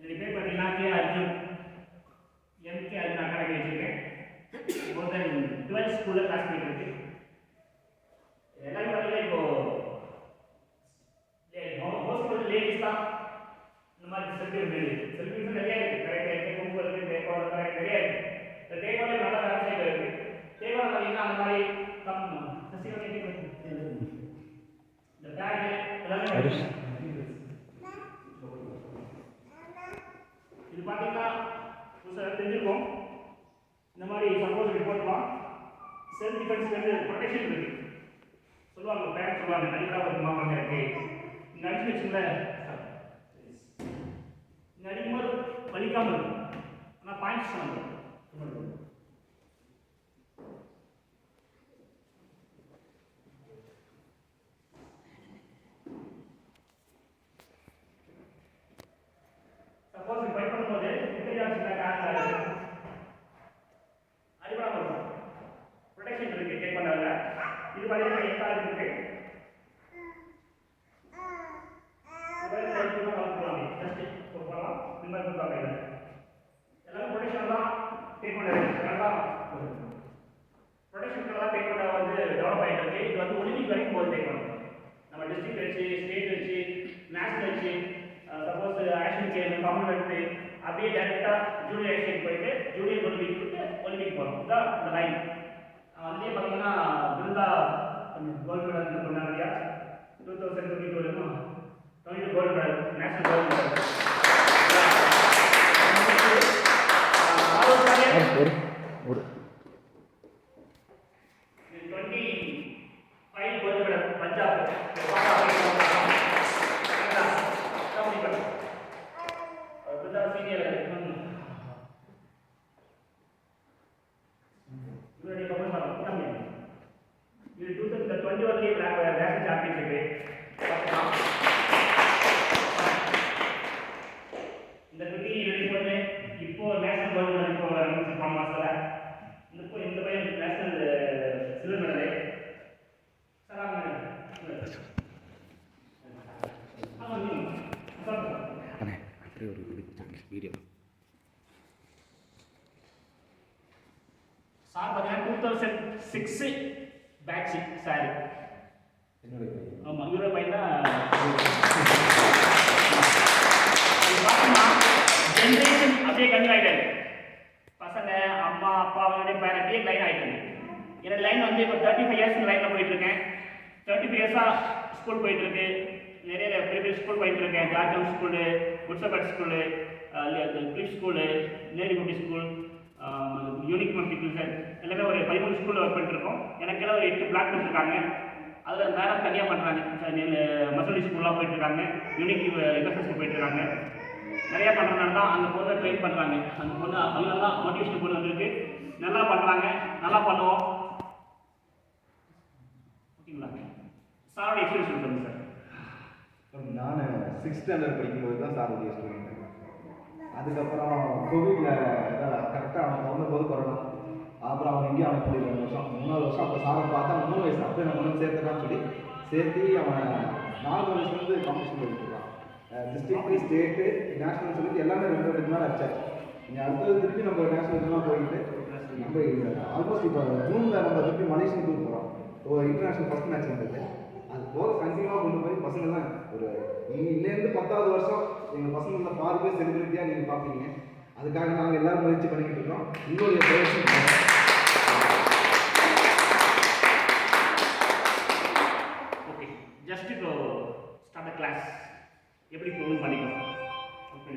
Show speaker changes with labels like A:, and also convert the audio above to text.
A: என்னுடைய பேர் பார்த்தீங்கன்னா K Arjun MK Arjun academy வச்சுருக்கேன். மோர் தென் 12 ஸ்கூலில் கிளாஸ் பண்ணிட்டு இருக்கு. எல்லாரும் பார்த்தீங்கன்னா இப்போ மோஸ்ட் வந்து லேடிஸ் தான் இந்த மாதிரி செல்ஃபி நிறைய இருக்குது. கரெக்டாக இருக்குது, கும்பு இருக்குது, தேக்கோட நிறைய இருக்குது. இந்த தேக்கோட நல்ல வெப்சைட் இருக்குது. தேக்கோட பார்த்தீங்கன்னா அந்த மாதிரி இந்த பேக்கு எல்லாமே இது பார்த்தீங்கன்னா தெரிஞ்சிருக்கோம். இந்த மாதிரி சப்போஸ் ரிப்போர்ட்லாம் செல்ஃப் டிஃபென்ஸ்லேருந்து ப்ரொடெக்ஷன் இருக்குது சொல்லுவாங்க. பேக் சொல்லுவாங்க அடிக்கடா ஒரு மாமாங்க இருக்கு. இங்கே அடிச்சு வச்சுங்கள இங்கே அடிக்கும்போது வலிக்காமல் இருக்கும். ஆனால் பாயிண்ட்ஸ் தான் சப்போஸ் ஃபைட் பண்ணும்போது அடிபடாமல் இருக்கும். ப்ரொடெக்ஷன் இருக்குது டேக் பண்ணாங்க. இது பார்த்தீங்கன்னா எக்கால் இருக்குது. எல்லாரும் ப்ரொடெக்ஷன் தான் டேக் பண்ண ப்ரொடெக்ஷனுக்கெல்லாம் டேக் பண்ண வந்து டெவலப் ஆகிட்டு இருக்கு. இது வந்து ஒலிம்பிக் வரைக்கும் போது டேக் பண்ணணும். நம்ம டிஸ்ட்ரிக்ட் வச்சு, ஸ்டேட் வச்சு, நேஷனல் வச்சு, சப்போஸ் ஆக்ஷன் கேம் காமன்வெல்த்து அப்படியே டேரெக்டாக ஜூனியர் ஏஷியன் போயிட்டு ஜூனியர் ஒலிம்பிக் விட்டு ஒலிம்பிக் போகிறோம். இதுதான் இந்த லைன். அதுலேயே பார்த்தீங்கன்னா பிருந்தா கோல்டு மெடல் பண்ணாங்க இல்லையா? 2022 வரைக்கும் 22 gold medal, national gold medal. ஒரு 25 கோல்டு மெடல் பஞ்சாப் சீனியர் இவருடைய பர்ஃபார்மன்ஸ் இது 2021 நேஷனல் சாம்பியன்ஷிப். இந்த குட்டி எடுத்து இப்போ நேஷனல் கோல்டு மெடல் இப்போ போன மாதத்தில் இந்த பையன் national silver medal.
B: Video
A: sir பார்த்தீங்கன்னா 2006 பேட்ச் சார். ஆமாம், இவரோட பையன் தான். பார்த்தீங்கன்னா ஜென்ரேஷன் அப்படியே கண்டினியூ ஆகிட்டாரு. பசங்க அம்மா அப்பா அவங்களுடைய பேரண்டியே லைன் ஆகிட்டாங்க. என்னோட லைன் வந்து இப்போ 35 இயர்ஸ் லைனில் போயிட்டுருக்கேன். 35 இயர்ஸாக ஸ்கூல் போயிட்டுருக்கு. நிறைய பெரிய பெரிய ஸ்கூல் போயிட்டுருக்கேன். ஜார்ஜ் ஸ்கூலு, குட்சபட் ஸ்கூலு, கிளிப் ஸ்கூலு, நேரிகுட்டி ஸ்கூல், யூனிக் மல்டிபிள்ஸ் எல்லாமே ஒரு 13 ஸ்கூலில் ஒர்க் பண்ணிட்டுருக்கோம். எனக்கு எல்லாம் ஒரு 8 பிளாக் கொடுத்துருக்காங்க. அதில் மேடம் தனியாக பண்ணுறாங்க. மசூலி ஸ்கூல்லாம் போயிட்டுருக்காங்க. யூனிக் யூனிவர்சிட்டி ஸ்கூல் போயிட்டுருக்காங்க. நிறையா பண்ணுறதுனால தான் அந்த பொண்ணை ட்ரெயின் பண்ணுறாங்க. அந்த பொண்ணு அவங்க தான் மோட்டிவேஷன் பொண்ணு வந்துருக்கு. நல்லா பண்ணுறாங்க, நல்லா பண்ணுவோம். ஓகேங்களா? சாரோட எக்ஸ்பீரியன்ஸ் சொல்லுங்கள் சார்.
C: நான் 6th ஸ்டாண்டர்ட் படிக்கும்போது தான் சாருடைய ஸ்டூடெண்ட். அதுக்கப்புறம் கோவிடில் கரெக்டாக அவன் பிறந்தபோது கொரோனா. அப்புறம் அவன் எங்கேயும் அவன் போய் 2 வருஷம் 3வது வருஷம் அப்போ சாரை பார்த்தா 3 வயசு அப்போ நம்ம வந்து சேர்த்துட்டான்னு சொல்லி சேர்த்து அவன் 4 வயசுலேருந்து காம்படிஷன் போயிட்டுருக்கான். டிஸ்ட்ரிக்ட், ஸ்டேட்டு, நேஷனல் சொல்லிட்டு எல்லாமே 2 மேலே அடிச்சார். இங்கே அடுத்தது திருப்பி நம்ம நேஷனல் இதெல்லாம் போயிட்டு நம்ம ஆல்மோஸ்ட் இப்போ ஜூனில் நம்ம திருப்பி மலேசியன் டூர் போகிறோம். இன்டர்நேஷ்னல் ஃபஸ்ட் மேட்ச் இருந்தது. அது போக கண்டினியூவாக கொண்டு போய் பசங்கள்லாம் ஒரு இன்னேருந்து 10வது வருஷம் எங்கள் பசங்களை பாருங்க செலிபிரிட்டியாக நீங்கள் பார்ப்பீங்க. அதுக்காக நாங்கள் எல்லோரும் முயற்சி பண்ணிக்கிட்டு இருக்கோம். உங்களுடைய
A: ஓகே, ஜஸ்ட் இப்போ ஸ்டார்ட் கிளாஸ் எப்படி ப்ரூவ் பண்ணிக்கலாம். ஓகே.